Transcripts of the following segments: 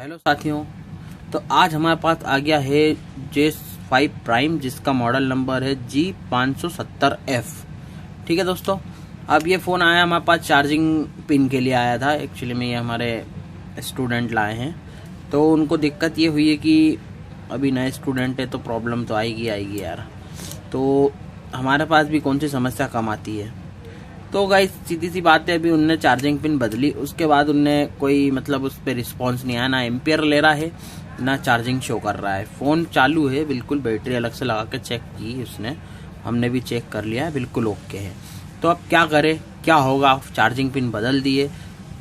Hello साथियों, तो आज हमारे पास आ गया है J5 प्राइम जिसका मॉडल नंबर है G570F। ठीक है दोस्तों, अब ये फ़ोन आया हमारे पास चार्जिंग पिन के लिए आया था। एक्चुअली में ये हमारे स्टूडेंट लाए हैं, तो उनको दिक्कत ये हुई है कि अभी नए स्टूडेंट है तो प्रॉब्लम तो आएगी यार। तो हमारे पास भी कौन सी समस्या कम आती है। तो गाइस सीधी सी बात है, अभी उनने चार्जिंग पिन बदली, उसके बाद उनने कोई मतलब उस पर रिस्पॉन्स नहीं आया, ना एम्पियर ले रहा है ना चार्जिंग शो कर रहा है। फ़ोन चालू है बिल्कुल, बैटरी अलग से लगा के चेक की उसने, हमने भी चेक कर लिया है, बिल्कुल ओके है। तो अब क्या करें, क्या होगा, चार्जिंग पिन बदल दिए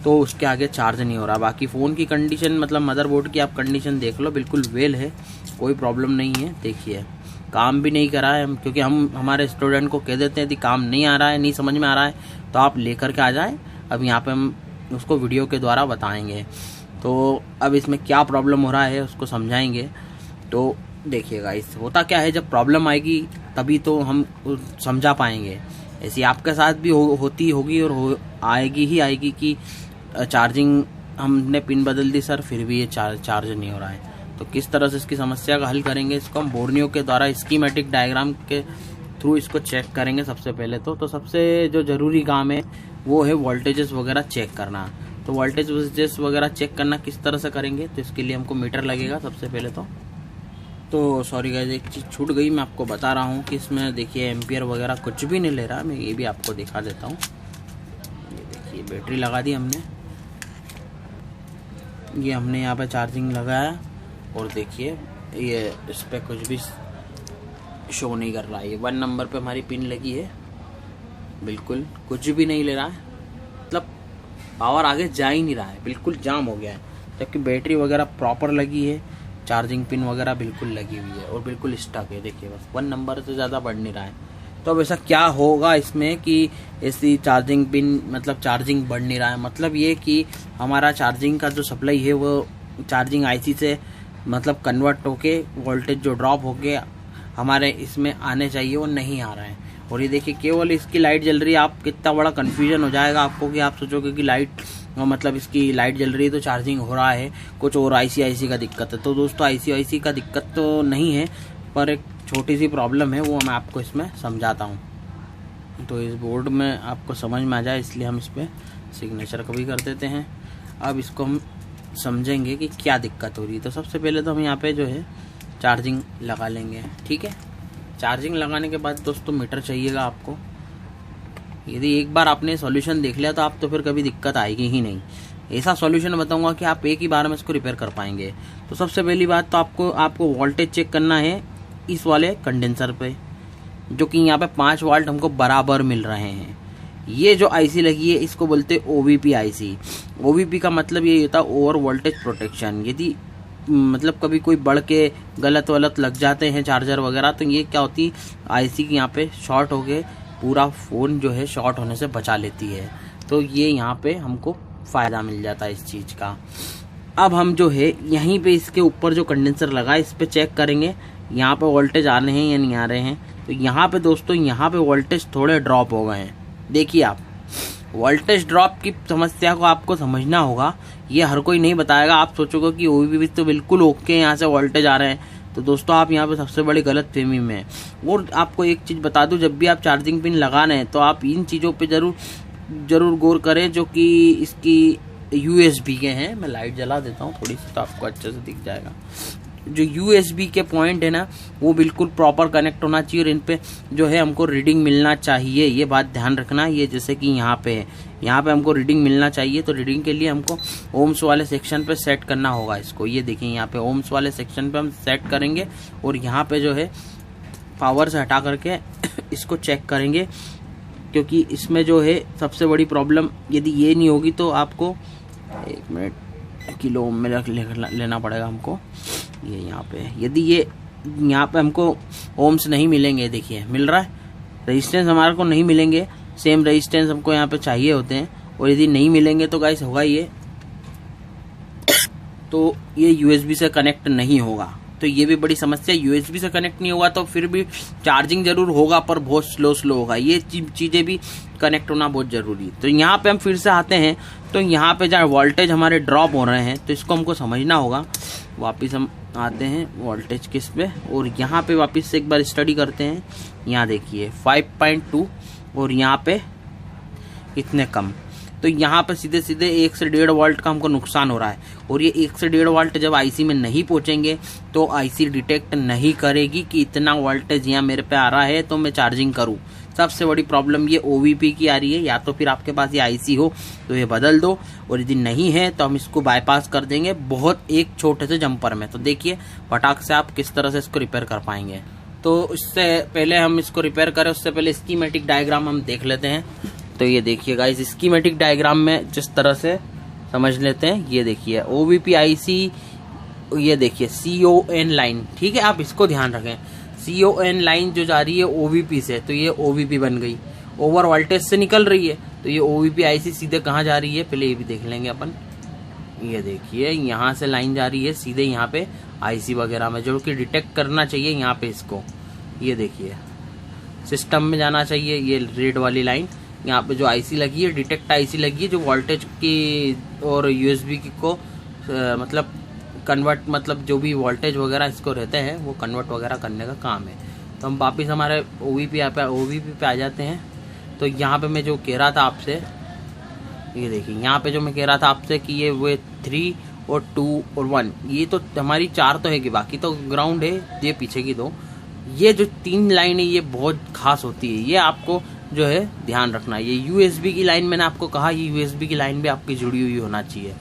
तो उसके आगे चार्ज नहीं हो रहा। बाकी फ़ोन की कंडीशन मतलब मदरबोर्ड की आप कंडीशन देख लो, बिल्कुल वेल है, कोई प्रॉब्लम नहीं है। देखिए काम भी नहीं करा है हम, क्योंकि हम हमारे स्टूडेंट को कह देते हैं यदि काम नहीं आ रहा है, नहीं समझ में आ रहा है तो आप लेकर के आ जाएं। अब यहाँ पे हम उसको वीडियो के द्वारा बताएंगे। तो अब इसमें क्या प्रॉब्लम हो रहा है उसको समझाएंगे। तो देखिएगा इस होता क्या है, जब प्रॉब्लम आएगी तभी तो हम समझा पाएंगे। ऐसी आपके साथ भी होती होगी और आएगी कि चार्जिंग हमने पिन बदल दी सर, फिर भी ये चार्ज नहीं हो रहा है। तो किस तरह से इसकी समस्या का हल करेंगे, इसको हम बोर्नियो के द्वारा स्कीमेटिक डायग्राम के थ्रू इसको चेक करेंगे। सबसे पहले तो सबसे जो जरूरी काम है वो है वोल्टेजेस वगैरह चेक करना। तो वोल्टेजेस वगैरह चेक करना किस तरह से करेंगे, तो इसके लिए हमको मीटर लगेगा सबसे पहले। तो सॉरी गाइस, एक चीज़ छूट गई, मैं आपको बता रहा हूँ कि इसमें देखिए एम्पियर वगैरह कुछ भी नहीं ले रहा। मैं ये भी आपको दिखा देता हूँ। ये देखिए बैटरी लगा दी हमने, ये हमने यहाँ पे चार्जिंग लगाया और देखिए ये इस पर कुछ भी शो नहीं कर रहा है। ये 1 नंबर पे हमारी पिन लगी है, बिल्कुल कुछ भी नहीं ले रहा है, मतलब पावर आगे जा ही नहीं रहा है, बिल्कुल जाम हो गया है। जबकि बैटरी वगैरह प्रॉपर लगी है, चार्जिंग पिन वगैरह बिल्कुल लगी हुई है और बिल्कुल स्टक है। देखिए बस 1 नंबर से ज़्यादा बढ़ नहीं रहा है। तो अब ऐसा क्या होगा इसमें कि ऐसी चार्जिंग पिन मतलब चार्जिंग बढ़ नहीं रहा है, मतलब ये कि हमारा चार्जिंग का जो सप्लाई है वो चार्जिंग आईसी से मतलब कन्वर्ट होके वोल्टेज जो ड्रॉप होके हमारे इसमें आने चाहिए वो नहीं आ रहा है। और ये देखिए केवल इसकी लाइट जल रही है, आप कितना बड़ा कंफ्यूजन हो जाएगा आपको कि आप सोचोगे कि लाइट मतलब इसकी लाइट जल रही है तो चार्जिंग हो रहा है, कुछ और आईसी का दिक्कत है। तो दोस्तों आईसी का दिक्कत तो नहीं है, पर एक छोटी सी प्रॉब्लम है, वो मैं आपको इसमें समझाता हूँ। तो इस बोर्ड में आपको समझ में आ जाए इसलिए हम इस पर सिग्नेचर कभी कर देते हैं। अब इसको हम समझेंगे कि क्या दिक्कत हो रही है। तो सबसे पहले तो हम यहाँ पे जो है चार्जिंग लगा लेंगे। ठीक है, चार्जिंग लगाने के बाद दोस्तों मीटर चाहिएगा आपको। यदि एक बार आपने सॉल्यूशन देख लिया तो आप तो फिर कभी दिक्कत आएगी ही नहीं। ऐसा सॉल्यूशन बताऊंगा कि आप एक ही बार में इसको रिपेयर कर पाएंगे। तो सबसे पहली बात तो आपको वोल्टेज चेक करना है इस वाले कंडेंसर पे, जो कि यहाँ पे 5 वोल्ट हमको बराबर मिल रहे हैं। ये जो आईसी लगी है इसको बोलते हैं ओवीपी आईसी। ओवीपी का मतलब ये होता है ओवर वोल्टेज प्रोटेक्शन। यदि मतलब कभी कोई बढ़ के गलत लग जाते हैं चार्जर वगैरह, तो ये क्या होती है आईसी की यहाँ पे शॉर्ट होके पूरा फोन जो है शॉर्ट होने से बचा लेती है। तो ये यहाँ पे हमको फायदा मिल जाता है इस चीज का। अब हम जो है यहीं पे इसके ऊपर जो कंडेंसर लगा है इस पे चेक करेंगे यहाँ पे वोल्टेज आ रहे हैं या नहीं आ रहे हैं। तो यहाँ पे दोस्तों यहाँ पे वोल्टेज थोड़े ड्रॉप हो गए हैं। देखिए आप वोल्टेज ड्रॉप की समस्या को आपको समझना होगा, ये हर कोई नहीं बताएगा। आप सोचोगे कि ओवीपी तो बिल्कुल ओके यहाँ से वोल्टेज आ रहे हैं, तो दोस्तों आप यहाँ पे सबसे बड़ी गलत फहमी में है। और आपको एक चीज बता दूं, जब भी आप चार्जिंग पिन लगा रहे हैं तो आप इन चीजों पे जरूर गौर करें जो कि इसकी यूएसबी के हैं। मैं लाइट जला देता हूँ थोड़ी सी तो आपको अच्छे से दिख जाएगा। जो यूएसबी के पॉइंट है ना वो बिल्कुल प्रॉपर कनेक्ट होना चाहिए और इन पे जो है हमको रीडिंग मिलना चाहिए। ये बात ध्यान रखना। ये जैसे कि यहाँ पे है, यहाँ पे हमको रीडिंग मिलना चाहिए। तो रीडिंग के लिए हमको ओम्स वाले सेक्शन पे सेट करना होगा इसको। ये देखिए यहाँ पे ओम्स वाले सेक्शन पे हम सेट करेंगे और यहाँ पे जो है पावर से हटा करके इसको चेक करेंगे, क्योंकि इसमें जो है सबसे बड़ी प्रॉब्लम यदि ये नहीं होगी तो आपको 1 मिनट किलो ओम में लेना पड़ेगा हमको। ये यहाँ पे यदि ये यहाँ पे हमको ओम्स नहीं मिलेंगे, देखिए मिल रहा है, रेजिस्टेंस हमारे को नहीं मिलेंगे, सेम रेजिस्टेंस हमको यहाँ पे चाहिए होते हैं। और यदि नहीं मिलेंगे तो गाइस होगा ये तो ये यूएसबी से कनेक्ट नहीं होगा। तो ये भी बड़ी समस्या। यूएसबी से कनेक्ट नहीं होगा तो फिर भी चार्जिंग जरूर होगा पर बहुत स्लो होगा, ये चीजें भी कनेक्ट होना बहुत जरूरी है। तो यहाँ पे हम फिर से आते हैं, तो यहाँ पे जहाँ वोल्टेज हमारे ड्रॉप हो रहे हैं तो इसको हमको समझना होगा। वापिस हम आते हैं वोल्टेज किस पे, और यहाँ पे वापस से एक बार स्टडी करते हैं। यहाँ देखिए 5.2 और यहाँ पे इतने कम, तो यहाँ पे सीधे 1 से 1.5 वोल्ट का हमको नुकसान हो रहा है। और ये 1 से 1.5 वोल्ट जब आईसी में नहीं पहुंचेंगे तो आईसी डिटेक्ट नहीं करेगी कि इतना वोल्टेज यहाँ मेरे पे आ रहा है तो मैं चार्जिंग करूँ। सबसे बड़ी प्रॉब्लम ये ओवीपी की आ रही है। या तो फिर आपके पास ये आईसी हो तो ये बदल दो, और यदि नहीं है तो हम इसको बाईपास कर देंगे बहुत एक छोटे से जंपर में। तो देखिए फटाक से आप किस तरह से इसको रिपेयर कर पाएंगे। तो इससे पहले हम इसको रिपेयर करें उससे पहले स्कीमेटिक डायग्राम हम देख लेते हैं। तो ये देखिए गाइस, स्कीमेटिक डायग्राम में जिस तरह से समझ लेते हैं, ये देखिए ओवीपी आईसी, ये देखिए CON लाइन, ठीक है, आप इसको ध्यान रखें। CON लाइन जो जा रही है ओवीपी से, तो ये ओवीपी बन गई, ओवर वोल्टेज से निकल रही है। तो ये ओवीपी आईसी सीधे कहाँ जा रही है पहले ये भी देख लेंगे अपन। ये देखिए यहाँ से लाइन जा रही है सीधे यहाँ पे आईसी वगैरह में, जो कि डिटेक्ट करना चाहिए यहाँ पे इसको। ये देखिए सिस्टम में जाना चाहिए, ये रेड वाली लाइन यहाँ पे जो आईसी लगी है, डिटेक्ट आईसी लगी है, जो वोल्टेज की और यूएसबी की को मतलब कन्वर्ट, मतलब जो भी वोल्टेज वगैरह इसको रहते हैं वो कन्वर्ट वगैरह करने का काम है। तो हम वापिस हमारे ओवीपी पे आ जाते हैं। तो यहाँ पे मैं जो कह रहा था आपसे, ये देखिए यहाँ पे जो मैं कह रहा था आपसे कि ये वो 3 और 2 और 1, ये तो हमारी 4 तो है कि बाकी तो ग्राउंड है, ये पीछे की 2, ये जो 3 लाइन है ये बहुत खास होती है, ये आपको जो है ध्यान रखना। ये यूएसबी की लाइन मैंने आपको कहा, ये यूएसबी की लाइन भी आपकी जुड़ी हुई होना चाहिए।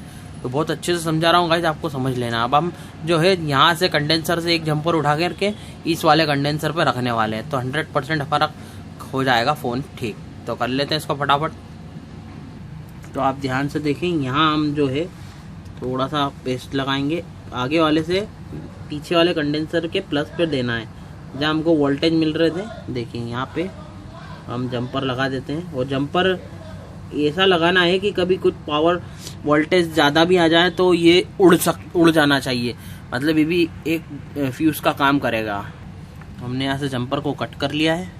तो बहुत अच्छे से समझा रहा हूँ गाइस, आपको समझ लेना। अब हम जो है यहाँ से कंडेंसर से एक जंपर उठा करके इस वाले कंडेंसर पे रखने वाले हैं, तो 100% फर्क हो जाएगा फ़ोन ठीक। तो कर लेते हैं इसको फटाफट। तो आप ध्यान से देखें, यहाँ हम जो है थोड़ा सा पेस्ट लगाएंगे, आगे वाले से पीछे वाले कंडेंसर के प्लस पे देना है जहाँ हमको वोल्टेज मिल रहे थे। देखिए यहाँ पे हम जंपर लगा देते हैं, और जंपर ऐसा लगाना है कि कभी कुछ पावर वोल्टेज ज़्यादा भी आ जाए तो ये उड़ जाना चाहिए, मतलब ये भी एक फ्यूज़ का काम करेगा। हमने यहाँ से जंपर को कट कर लिया है।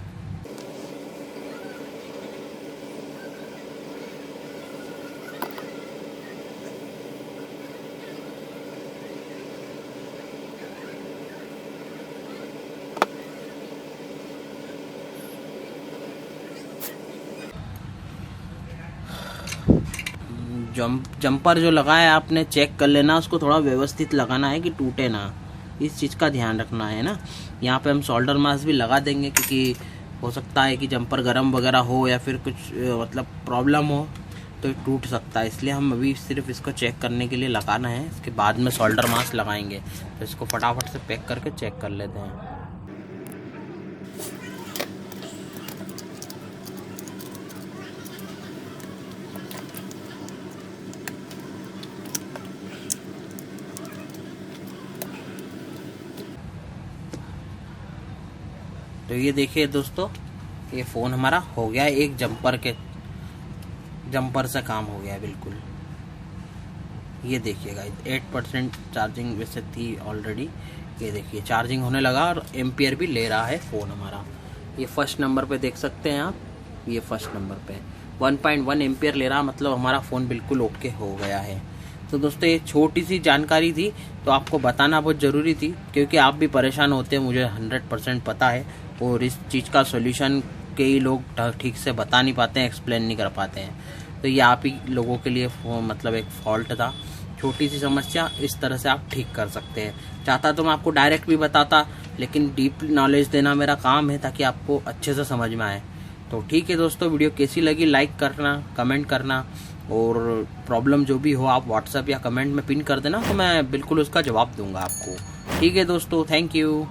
जंपर जो लगाया है आपने चेक कर लेना, उसको थोड़ा व्यवस्थित लगाना है कि टूटे ना, इस चीज़ का ध्यान रखना है ना। यहाँ पे हम सोल्डर मास्क भी लगा देंगे क्योंकि हो सकता है कि जंपर गर्म वगैरह हो या फिर कुछ मतलब प्रॉब्लम हो तो टूट सकता है, इसलिए हम अभी सिर्फ इसको चेक करने के लिए लगाना है, इसके बाद में सोल्डर मास्क लगाएंगे। तो इसको फटाफट से पैक करके चेक कर लेते हैं। तो ये देखिए दोस्तों, ये फ़ोन हमारा हो गया है, एक जंपर से काम हो गया है बिल्कुल। ये देखिएगा 8% चार्जिंग वैसे थी ऑलरेडी, ये देखिए चार्जिंग होने लगा और एम्पियर भी ले रहा है फ़ोन हमारा। ये फर्स्ट नंबर पे देख सकते हैं आप, ये फर्स्ट नंबर पे 1.1 एम्पियर ले रहा, मतलब हमारा फ़ोन बिल्कुल ओके हो गया है। तो दोस्तों ये छोटी सी जानकारी थी तो आपको बताना बहुत ज़रूरी थी, क्योंकि आप भी परेशान होते हैं, मुझे 100% पता है, और इस चीज़ का सॉल्यूशन कई लोग ठीक से बता नहीं पाते हैं, एक्सप्लेन नहीं कर पाते हैं। तो ये आप ही लोगों के लिए मतलब एक फॉल्ट था, छोटी सी समस्या, इस तरह से आप ठीक कर सकते हैं। चाहता तो मैं आपको डायरेक्ट भी बताता, लेकिन डीप नॉलेज देना मेरा काम है ताकि आपको अच्छे से समझ में आए। तो ठीक है दोस्तों, वीडियो कैसी लगी लाइक करना, कमेंट करना, और प्रॉब्लम जो भी हो आप व्हाट्सएप या कमेंट में पिन कर देना, तो मैं बिल्कुल उसका जवाब दूंगा आपको। ठीक है दोस्तों, थैंक यू।